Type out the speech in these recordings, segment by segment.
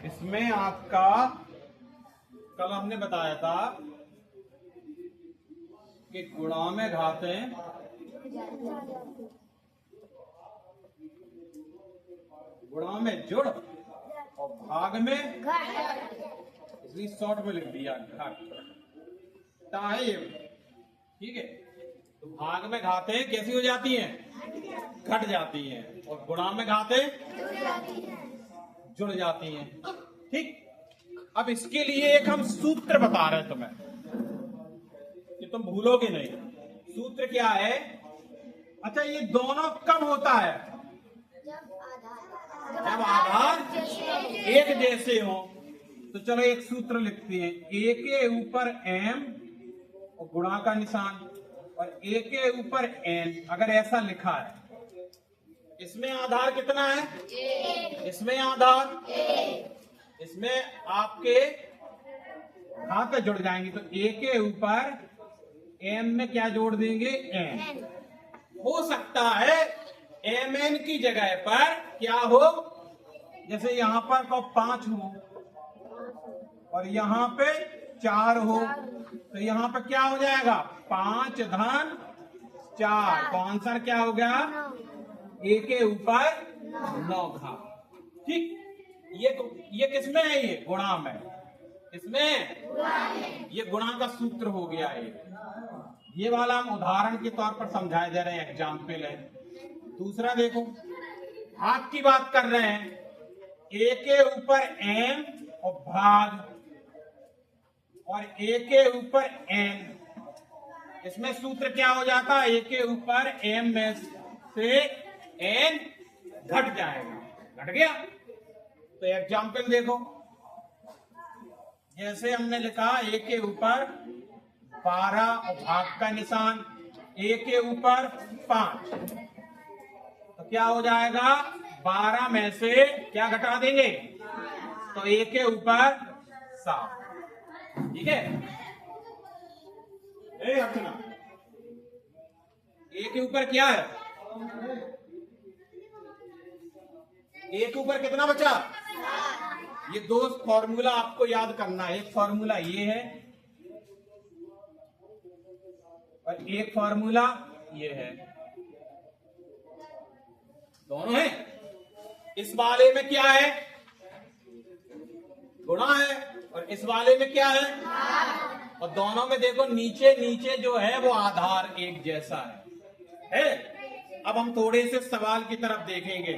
इसमें आपका कल हमने बताया था कि गुणा में घातें गुणा में जुड़ और भाग में इसलिए शॉर्ट में लिख दिया घट टाइम। ठीक है, तो भाग में घातें कैसी हो जाती हैं? घट जाती हैं, और गुणा में घातें जुड़ जाती हैं। ठीक, अब इसके लिए एक हम सूत्र बता रहे हैं तुम्हें कि तुम भूलोगे नहीं। सूत्र क्या है? अच्छा, ये दोनों कब होता है? जब आधार एक जैसे हो। तो चलो एक सूत्र लिखते हैं, ए के ऊपर एम और गुणा का निशान, और ए के ऊपर एन। अगर ऐसा लिखा है, इसमें आधार कितना है? इसमें आधार, इसमें आपके घात जुड़ जाएंगे, तो ए के ऊपर एम में क्या जोड़ देंगे? एन। हो सकता है एम एन की जगह पर क्या हो, जैसे यहां पर तो 5 हो और यहां पे 4 हो, तो यहां पे क्या हो जाएगा? 5 धन 4, तो आंसर क्या हो गया? ए के ऊपर 9 घात। ठीक, ये किसमें है? ये गुणा में। इसमें ये गुणा का सूत्र हो गया है। ये वाला हम उदाहरण के तौर पर समझाए दे रहे हैं, एग्जाम्पल है। दूसरा देखो, भाग की बात कर रहे हैं, ए के ऊपर एम और भाग, और ए के ऊपर एन। इसमें सूत्र क्या हो जाता है? ए के ऊपर एम में से एन घट जाएगा। घट गया। तो एग्जाम्पल देखो, जैसे हमने लिखा ए के ऊपर 12 और भाग का निशान, ए के ऊपर 5, तो क्या हो जाएगा? 12 में से क्या घटा देंगे? तो ए के ऊपर 7। ठीक है, अर्चना, ए के ऊपर क्या है? ए के ऊपर कितना बचा? ये 2 फॉर्मूला आपको याद करना है। एक फॉर्मूला ये है और एक फॉर्मूला ये है, दोनों है। इस वाले में क्या है? गुणा है, और इस वाले में क्या है? और दोनों में देखो नीचे नीचे जो है वो आधार एक जैसा है। अब हम थोड़े से सवाल की तरफ देखेंगे।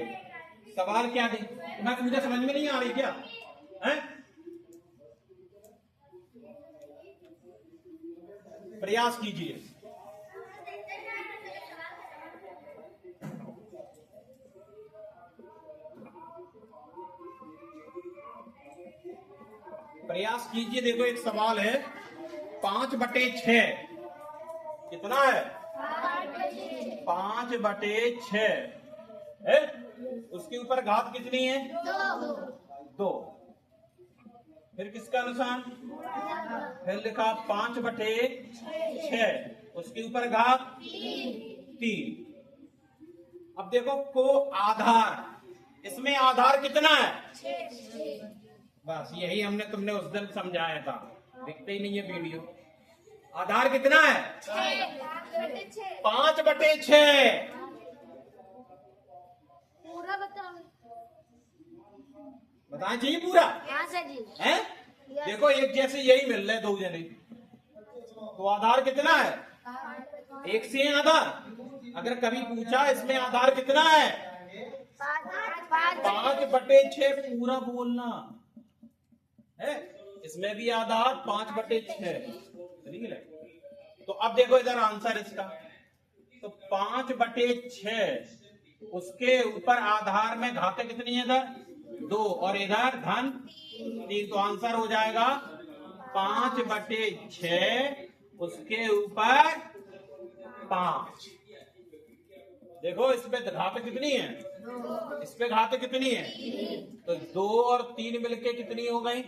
सवाल क्या दे? मुझे समझ में नहीं आ रही क्या है? प्रयास कीजिए। प्रयास कीजिए। देखो एक सवाल है, 5/6 कितना है? 5/6 है। उसके ऊपर घात कितनी है? 2। फिर किसका निशान? फिर लिखा 5/6, उसके ऊपर घात 3। अब देखो को आधार, इसमें आधार कितना है? बस यही हमने तुमने उस दिन समझाया था, दिखते ही नहीं है वीडियो। आधार कितना है? 5/6। पूरा बताओ। बताना चाहिए पूरा है? देखो एक जैसे यही मिल रहे 2 जने, तो आधार कितना है? 1 से आधार। अगर कभी पूछा इसमें आधार कितना है? 5/6 पूरा बोलना है। इसमें भी आधार 5/6। तो अब देखो इधर आंसर इसका, तो 5/6, उसके ऊपर आधार में घातें कितनी है? इधर 2 और इधर धन 3, तो आंसर हो जाएगा 5/6, उसके ऊपर 5। देखो इस पे घातें कितनी है? इस पे घातें कितनी है? तो 2 और 3 मिलके कितनी हो गई?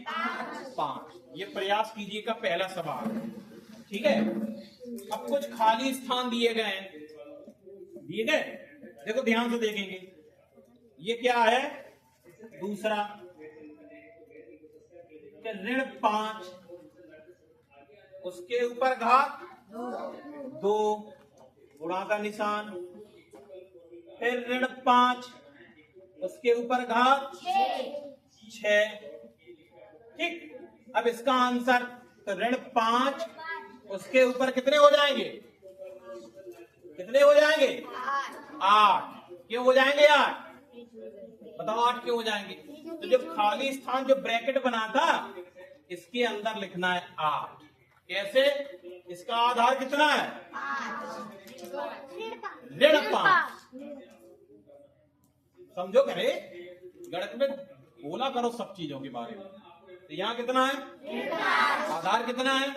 5। ये प्रयास कीजिए का पहला सवाल। ठीक है, अब कुछ खाली स्थान दिए गए हैं, दिए गए, देखो ध्यान से देखेंगे। ये क्या है? दूसरा। फिर ऋण 5, उसके ऊपर घात 2, गुणा का निशान, फिर ऋण 5, उसके ऊपर घात 6। ठीक, अब इसका आंसर तो ऋण 5 उसके ऊपर कितने हो जाएंगे, कितने हो जाएंगे, 8। क्यों हो जाएंगे 8? बताओ 8 क्यों हो जाएंगे? तो जो खाली स्थान जो ब्रैकेट बना था इसके अंदर लिखना है 8। कैसे? इसका आधार कितना है, ऋण 5। समझो करे, गणित में बोला करो सब चीजों के बारे में। तो यहाँ कितना है, आधार कितना है,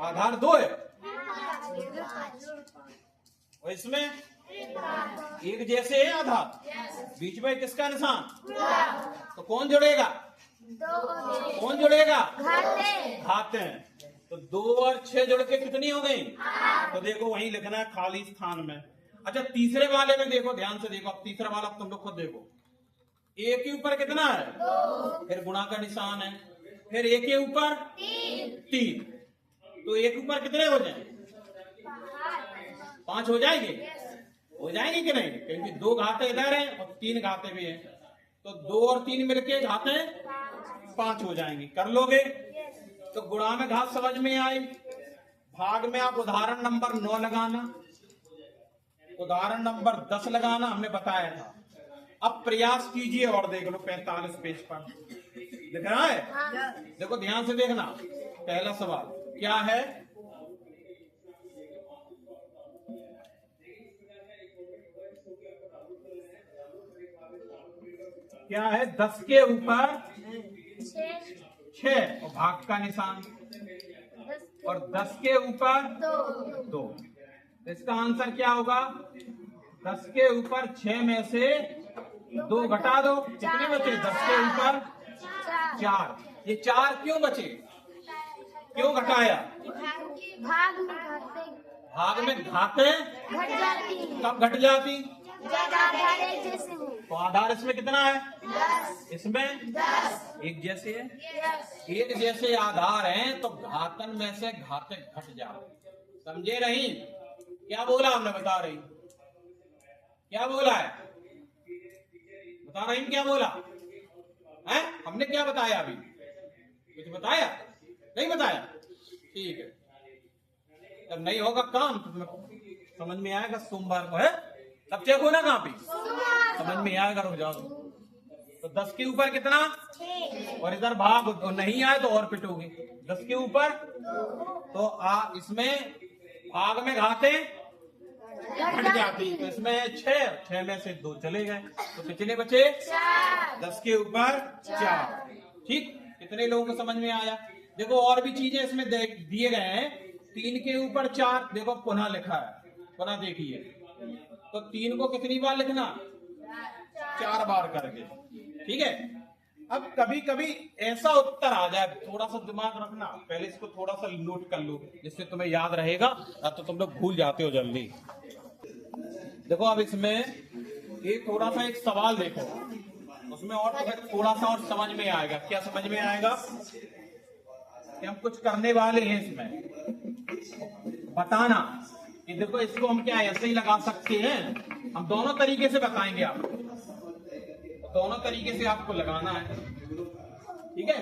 आधार 2 है, और इसमें एक जैसे है आधार, बीच में किसका निशान, तो कौन जुड़ेगा, कौन जुड़ेगा, घाते हैं। तो 2 और 6 जुड़ के कितनी हो गई, तो देखो वहीं लिखना है खाली स्थान में। अच्छा तीसरे वाले में देखो, ध्यान से देखो, अब तीसरा वाला तुम लोग खुद देखो, एक के ऊपर कितना है, फिर गुणा का निशान है, फिर एक के ऊपर 3, तो एक ऊपर कितने हो जाए, 5 हो जाएंगे, हो जाएंगे कि नहीं, क्योंकि 2 घाते इधर हैं और 3 घाते भी हैं, तो 2 और 3 मिलके घाते 5 हो जाएंगे। कर लोगे? तो गुणा में घात समझ में आई, भाग में आप उदाहरण नंबर 9 लगाना, उदाहरण नंबर 10 लगाना, हमने बताया था। अब प्रयास कीजिए और देख लो 45 पेज पर दिख रहा है, देखो ध्यान से देखना। पहला सवाल क्या है, क्या है, 10 के ऊपर 6 और भाग का निशान, और 10 के ऊपर 2। इसका आंसर क्या होगा, 10 के ऊपर 6 में से 2 घटा दो, कितने बचे, 10 के ऊपर 4। ये 4 क्यों बचे, क्यों घटाया, भाग में घाते घट जाती, कब घट जाती, जब आधार एक जैसे हो। तो आधार इसमें कितना है, 10, इसमें 10, एक जैसे है, 10, एक जैसे आधार हैं तो घातन में से घाते घट जाते। समझे नहीं? क्या बोला हमने, बता रही, क्या बोला है, बता रही क्या बोला है, हमने क्या बताया, अभी कुछ बताया नहीं, बताया? ठीक है, जब नहीं होगा काम तो तुम्हें समझ में आएगा, सोमवार को है, तब चेक होना कहाँ पे, समझ में आएगा, रुक जाओ। तो 10 के ऊपर कितना, और इधर भाग नहीं आए तो और पिटोगे, 10 के ऊपर तो इसमें भाग में घाते घट जाती, तो इसमें 6 में से 2 चले गए, तो कितने बचे, 10 के ऊपर 4। ठीक, कितने लोगों को समझ में आया? देखो और भी चीजें इसमें दिए गए हैं, 3 के ऊपर 4, देखो पुनः लिखा है, पुनः देखिए, तो 3 को कितनी बार लिखना, 4 बार करके। ठीक है, अब कभी कभी ऐसा उत्तर आ जाए, थोड़ा सा दिमाग रखना, पहले इसको थोड़ा सा नोट कर लो जिससे तुम्हें याद रहेगा, तो तुम लोग भूल जाते हो जल्दी। देखो अब इसमें एक थोड़ा सा एक सवाल देखो, उसमें और थोड़ा सा और समझ में आएगा। क्या समझ में आएगा कि हम कुछ करने वाले हैं इसमें, बताना कि देखो इसको हम क्या ऐसे ही लगा सकते हैं, हम दोनों तरीके से बताएंगे, आप दोनों तरीके से आपको लगाना है। ठीक है,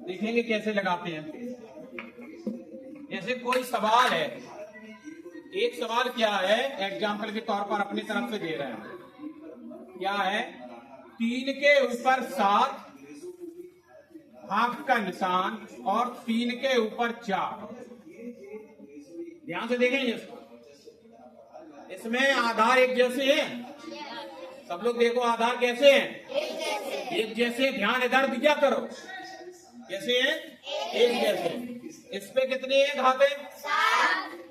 देखेंगे कैसे लगाते हैं। जैसे कोई सवाल है, एक सवाल क्या है, एग्जाम्पल के तौर पर अपनी तरफ से दे रहे हैं, क्या है, 3 के ऊपर 7, भाग का निशान, और 3 के ऊपर 4। ध्यान से देखेंगे इसको, इसमें आधार एक जैसे हैं, सब लोग देखो आधार कैसे हैं, एक जैसे। ध्यान इधर दिया करो, कैसे हैं, एक जैसे। इस पे कितने हैं घाते,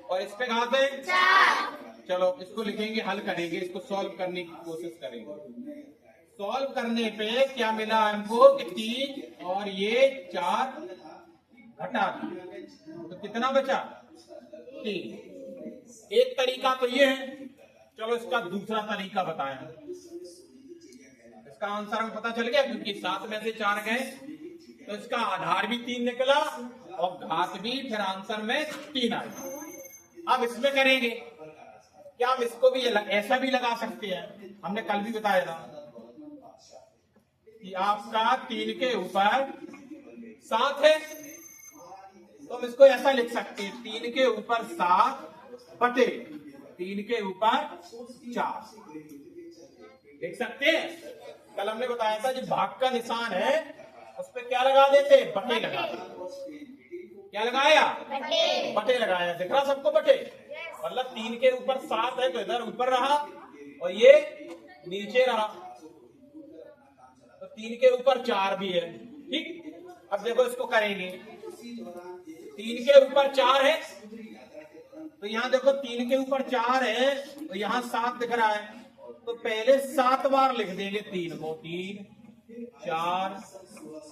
और इस पे घाते 4। चलो इसको लिखेंगे, हल करेंगे, इसको सॉल्व करने की कोशिश करेंगे। सॉल्व करने पे क्या मिला हमको कि 3 और ये 4 घटा दिए, तो कितना बचा, 3। एक तरीका तो ये है, चलो इसका दूसरा तरीका बताएं। इसका आंसर हमें पता चल गया, क्योंकि 7 में से 4 गए तो इसका आधार भी 3 निकला और घात भी, फिर आंसर में 3 आया। अब इसमें करेंगे क्या, हम इसको भी ऐसा भी लगा सकते हैं। हमने कल भी बताया था कि आपका 3 के ऊपर 7 है, तो हम इसको ऐसा लिख सकते हैं 3 के ऊपर 7 बटे 3 के ऊपर 4 लिख सकते हैं। कल हमने बताया था जो भाग का निशान है उस पर क्या लगा देते, बटे लगा देते। क्या लगाया, बटे लगाया। दिख रहा सबको बटे, मतलब 3 के ऊपर 7 है तो इधर ऊपर रहा और ये नीचे रहा, तो 3 के ऊपर 4 भी है। ठीक, अब देखो इसको करेंगे। 3 के ऊपर 4 है तो यहाँ देखो 3 के ऊपर 4 है तो यहाँ 7 दिख रहा है, तो पहले 7 बार लिख देंगे 3 को। 3 4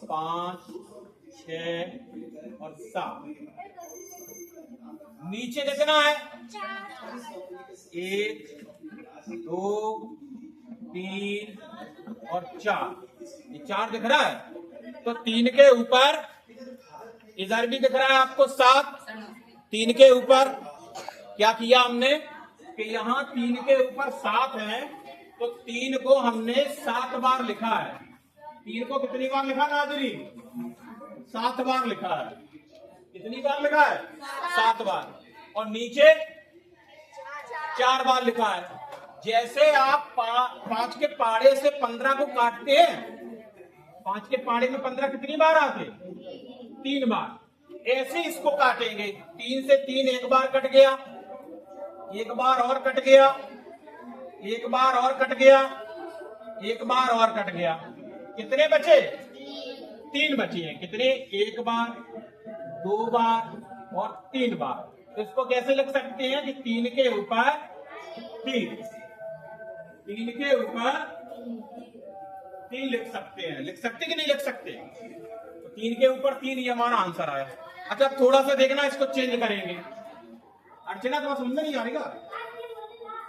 5 6 और 7। नीचे कितना है, 1 2 3 और 4, ये 4 दिख रहा है। तो 3 के ऊपर इधर भी दिख रहा है आपको 7। 3 के ऊपर क्या किया हमने कि यहाँ 3 के ऊपर 7 है तो 3 को हमने 7 बार लिखा है। 3 को कितनी बार लिखा नाजरी, 7 बार लिखा है। कितनी बार लिखा है, 7 बार। और नीचे 4 बार लिखा है। जैसे आप 5 के पाड़े से 15 को काटते हैं, 5 के पाड़े में 15 कितनी बार आते, 3 बार। ऐसे इसको काटेंगे। 3 से 3 एक बार कट गया, एक बार और कट गया, एक बार और कट गया, एक बार और कट गया। कितने बचे, 3 बचे हैं। कितने, 1 बार 2 बार और 3 बार। तो इसको कैसे लिख सकते हैं कि 3 के ऊपर 3, 3 के ऊपर 3 लिख सकते हैं। लिख सकते कि नहीं लिख सकते, तो 3 के ऊपर 3 ये हमारा आंसर आया। अच्छा थोड़ा सा देखना, इसको चेंज करेंगे। अर्चना तुम्हें समझ में नहीं आ रही क्या,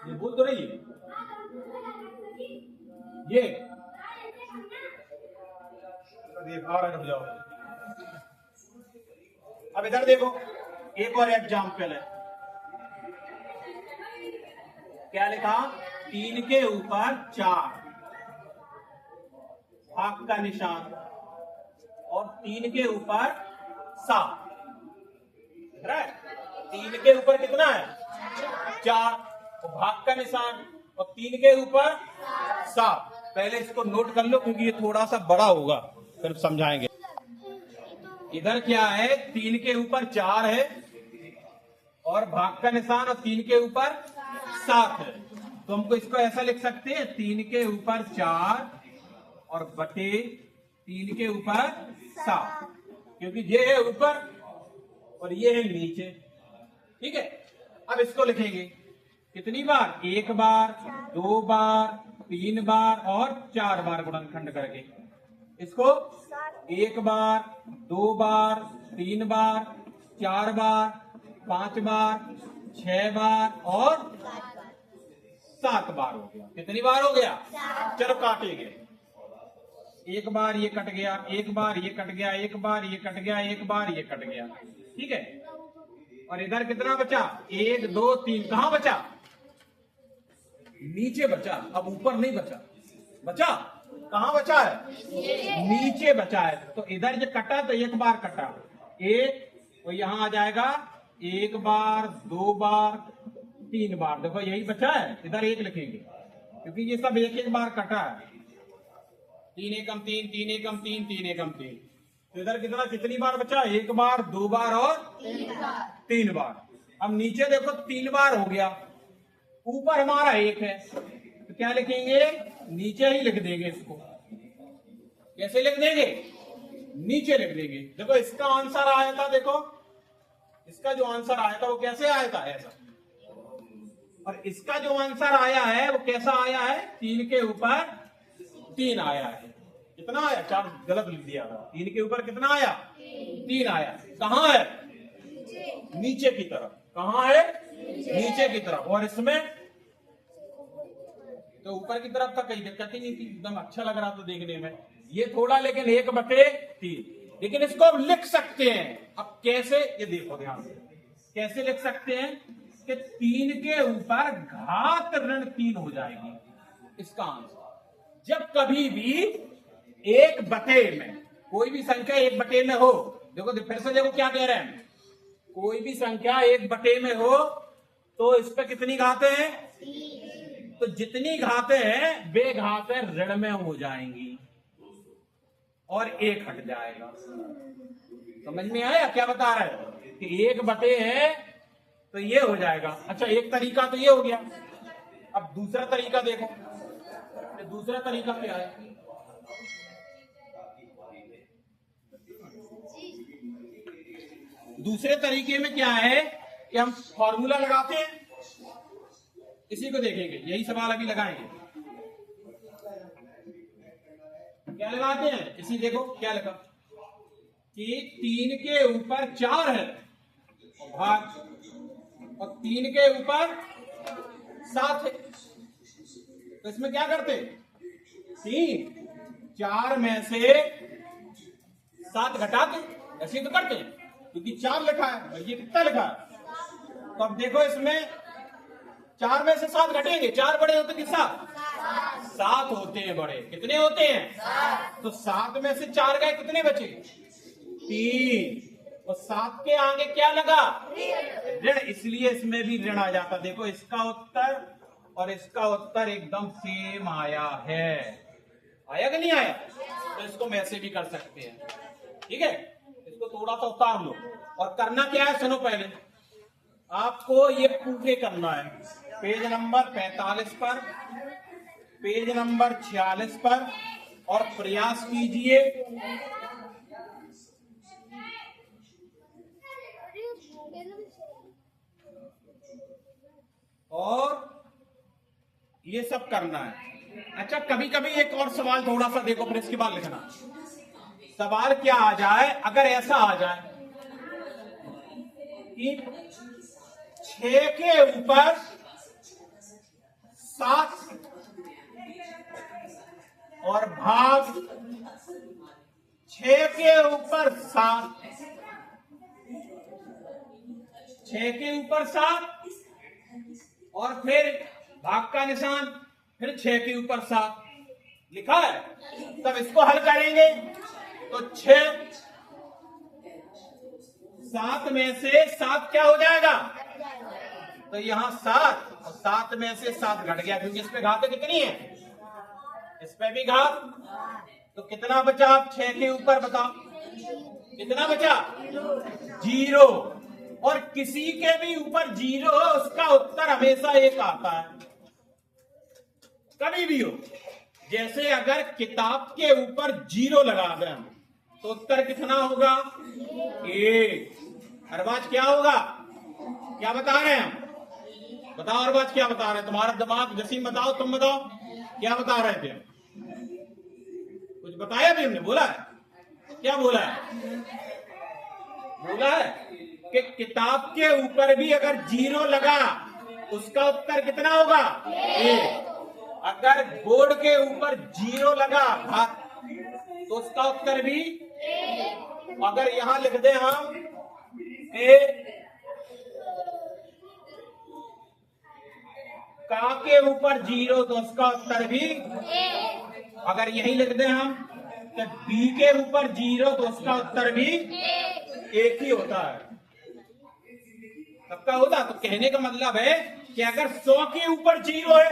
ये बोल तो रही है ये और रुक जाओ। अब इधर देखो, एक और एग्जाम्पल है। क्या लिखा, 3 के ऊपर 4 भाग का निशान और 3 के ऊपर 7। 3 के ऊपर कितना है, 4 तो भाग का निशान और 3 के ऊपर 7। पहले इसको नोट कर लो क्योंकि ये थोड़ा सा बड़ा होगा, फिर समझाएंगे। इधर क्या है, 3 के ऊपर 4 है और भाग का निशान और 3 के ऊपर 7 है, तो हमको इसको ऐसा लिख सकते हैं 3 के ऊपर 4 और बटे 3 के ऊपर 7, क्योंकि ये है ऊपर और ये है नीचे। ठीक है, अब इसको लिखेंगे कितनी बार, 1 बार 2 बार 3 बार और 4 बार गुणनखंड करके। इसको 1 बार 2 बार 3 बार 4 बार 5 बार 6 बार और 7 बार हो गया। कितनी बार हो गया, चलो काटेंगे। 1 बार ये कट गया, 1 बार ये कट गया, 1 बार ये कट गया, 1 बार ये कट गया। ठीक है, और इधर कितना बचा, 1 2 3, कहां बचा, नीचे बचा। अब ऊपर नहीं बचा, बचा कहां बचा है, नीचे बचा है। तो इधर जो कटा तो 1 बार कटा, 1 तो यहां आ जाएगा 1 बार 2 बार 3 बार। देखो यही बचा है, इधर 1 लिखेंगे क्योंकि ये सब 1 बार कटा है। 3 एकम 3, 3 एकम 3, 3 एकम 3। तो इधर कितना, कितनी बार बचा, 1 बार 2 बार और 3 बार। अब नीचे देखो 3 बार हो गया, ऊपर हमारा 1 है, तो क्या लिखेंगे, नीचे ही लिख देंगे। इसको कैसे लिख देंगे, नीचे लिख देंगे। देखो इसका आंसर आया था, देखो इसका जो आंसर आया था वो कैसे आया था, ऐसा। और इसका जो आंसर आया है वो कैसा आया है, 3 के ऊपर 3 आया है। कितना आया, 4 गलत लिख दिया था। 3 के ऊपर कितना आया, 3 आया। कहां है, नीचे की तरफ। कहां है, नीचे की तरफ। और इसमें तो ऊपर की तरफ था, कहीं दिक्कत ही नहीं थी, एकदम अच्छा लग रहा था देखने में। ये थोड़ा लेकिन 1/3, लेकिन इसको अब लिख सकते हैं। अब कैसे, ये देखो ध्यान से, कैसे लिख सकते हैं कि 3 के ऊपर घात ऋण 3 हो जाएगी इसका आंसर। जब कभी भी 1/, में कोई भी संख्या 1/, में हो, देखो फिर से देखो क्या कह रहे हैं, कोई भी संख्या 1/, में हो तो इस पे कितनी घातें हैं, तो जितनी घातें हैं वे घातें ऋण में हो जाएंगी और 1 हट जाएगा। समझ में आया क्या बता रहा है कि 1/, है तो ये हो जाएगा। अच्छा, एक तरीका तो ये हो गया। अब दूसरा तरीका देखो, दूसरा तरीका क्या है, दूसरे तरीके में क्या है कि हम फॉर्मूला लगाते हैं, इसी को देखेंगे, यही सवाल अभी लगाएंगे। क्या लगाते हैं, इसी देखो क्या लगा कि 3 के ऊपर 4 है भाग, और 3 के ऊपर 7 है, तो इसमें क्या करते, 3 4 में से 7 घटाते, ऐसे ही तो करते हैं, क्योंकि 4 लिखा है और ये कितना लिखा है। तो अब देखो इसमें 4 में से 7 घटेंगे, 4 बड़े होते कि 7 होते हैं बड़े, कितने होते हैं, तो 7 में से 4 गए, कितने बचे, 3, और 7 के आगे क्या लगा, ऋण, इसलिए इसमें भी ऋण आ जाता। देखो इसका उत्तर और इसका उत्तर एकदम सेम आया है, आया कि नहीं आया। तो इसको हम ऐसे भी कर सकते हैं, ठीक है। इसको थोड़ा सा उतार लो, और करना क्या है सुनो, पहले आपको ये पूरे करना है, पेज नंबर 45 पर, पेज नंबर 46 पर, और प्रयास कीजिए और ये सब करना है। अच्छा, कभी कभी एक और सवाल थोड़ा सा देखो, फिर इसके बाद लिखना। सवाल क्या आ जाए, अगर ऐसा आ जाए कि 6 के ऊपर 7 और भाग 6 के ऊपर 7, 6 के ऊपर 7 और फिर भाग का निशान, फिर 6 के ऊपर 7 लिखा है। तब इसको हल करेंगे तो 6 7 में से 7 क्या हो जाएगा, तो यहां 7 और 7 में से 7 घट गया, क्योंकि इस पे घात कितनी है, इस पे भी घात, तो कितना बचा, आप 6 के ऊपर बताओ कितना बचा, 0। और किसी के भी ऊपर 0 हो उसका उत्तर हमेशा 1 आता है, कभी भी हो। जैसे अगर किताब के ऊपर 0 लगा दें तो उत्तर कितना होगा, 1। अरबाज क्या होगा, क्या बता रहे हैं हम, बताओ अरबाज क्या बता रहे हैं, तुम्हारा दिमाग, जसीम बताओ, तुम बताओ क्या बता रहे थे, कुछ बताया भी हमने, बोला है, क्या बोला है, बोला है कि किताब के ऊपर भी अगर 0 लगा उसका उत्तर कितना होगा, 1। अगर बोर्ड के ऊपर 0 लगा तो उसका उत्तर भी, अगर यहां लिख दें हम का के ऊपर 0 तो उसका उत्तर भी, अगर यही लिख दें हम कि बी के ऊपर 0 तो उसका उत्तर भी 1 ही होता है, सबका होता। तो कहने का मतलब है कि अगर 100 के ऊपर 0 है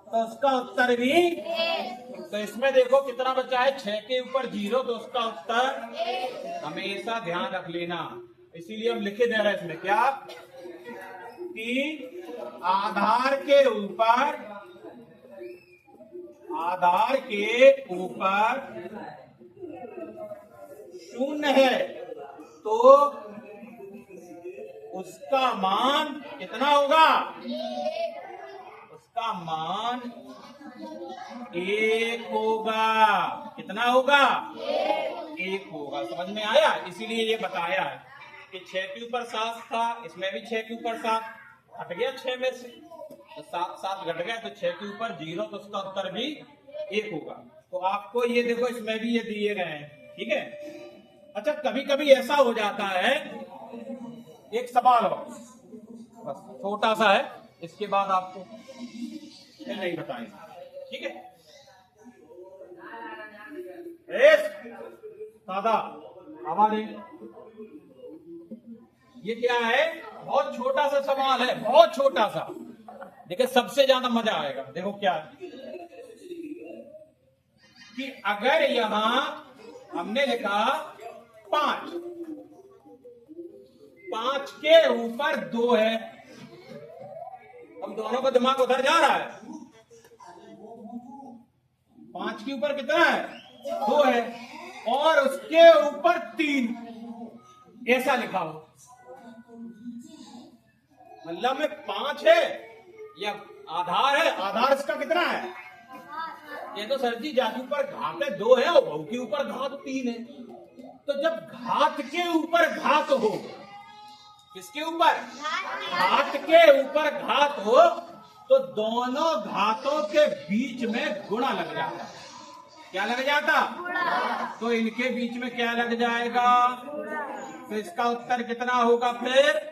तो उसका उत्तर भी, तो इसमें देखो कितना बचा है, 6 के ऊपर 0 तो उसका उत्तर, हमेशा ध्यान रख लेना, इसीलिए हम लिखे दे रहे हैं इसमें क्या, कि आधार के ऊपर 0 है तो उसका मान कितना होगा, उसका मान 1 होगा, कितना होगा, 1 होगा। समझ में आया, इसीलिए ये बताया है कि 6 के ऊपर 7 था, इसमें भी 6 के ऊपर 7 हट गया 6 में से, तो 7 7 घट गए, तो 6 के ऊपर 0, तो उसका उत्तर भी 1 होगा। तो आपको ये देखो, इसमें भी ये दिए गए हैं, ठीक है। अच्छा, कभी कभी ऐसा हो जाता है, एक सवाल हो, बस छोटा सा है, इसके बाद आपको फिर नहीं बताएंगे, ठीक है। दादा आवाज, ये क्या है, बहुत छोटा सा सवाल है, बहुत छोटा सा, देखिए सबसे ज्यादा मजा आएगा। देखो क्या है कि अगर यहां हमने लिखा 5, 5 के ऊपर 2 है, हम दोनों का दिमाग उधर जा रहा है। 5 के ऊपर कितना है, 2 है, और उसके ऊपर 3, ऐसा लिखा हो, मतलब में 5 है या आधार है, आधार इसका कितना है, ये तो सर जी जादू पर घात है 2 है और बहु के ऊपर घात 3 है। तो जब घात के ऊपर घात हो, किसके ऊपर, घात के ऊपर घात हो, तो दोनों घातों के बीच में गुणा लग जाता। क्या लग जाता, तो इनके बीच में क्या लग जाएगा, तो इसका उत्तर कितना होगा फिर,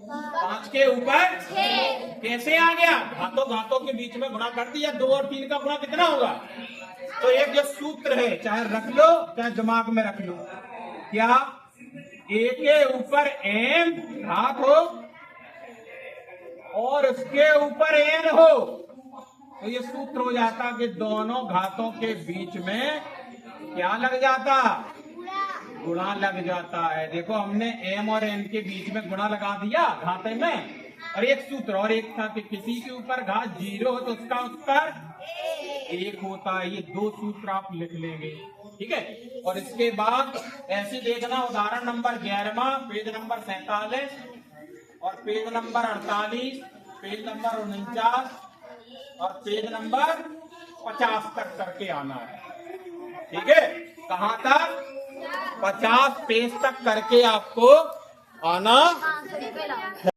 5 के ऊपर 6। कैसे आ गया, घातों घातों के बीच में गुणा कर दिया, 2 और 3 का गुणा कितना होगा। तो एक जो सूत्र है, चाहे रख लो चाहे दिमाग में रख लो, क्या, a के ऊपर m घात हो और उसके ऊपर n हो, तो ये सूत्र हो जाता कि दोनों घातों के बीच में क्या लग जाता, गुणा लग जाता है। देखो हमने m और n के बीच में गुणा लगा दिया घाते में, और एक सूत्र और एक था कि किसी के ऊपर घात 0 हो तो उसका उत्तर 1 होता है। ये 2 सूत्र आप लिख लेंगे, ठीक है। और इसके बाद ऐसे देखना, उदाहरण नंबर 11वां, पेज नंबर 47 और पेज नंबर 48, पेज नंबर 49 और पेज नंबर 50 तक करके आना है, ठीक है। कहां तक, 50 पेज तक करके आपको आना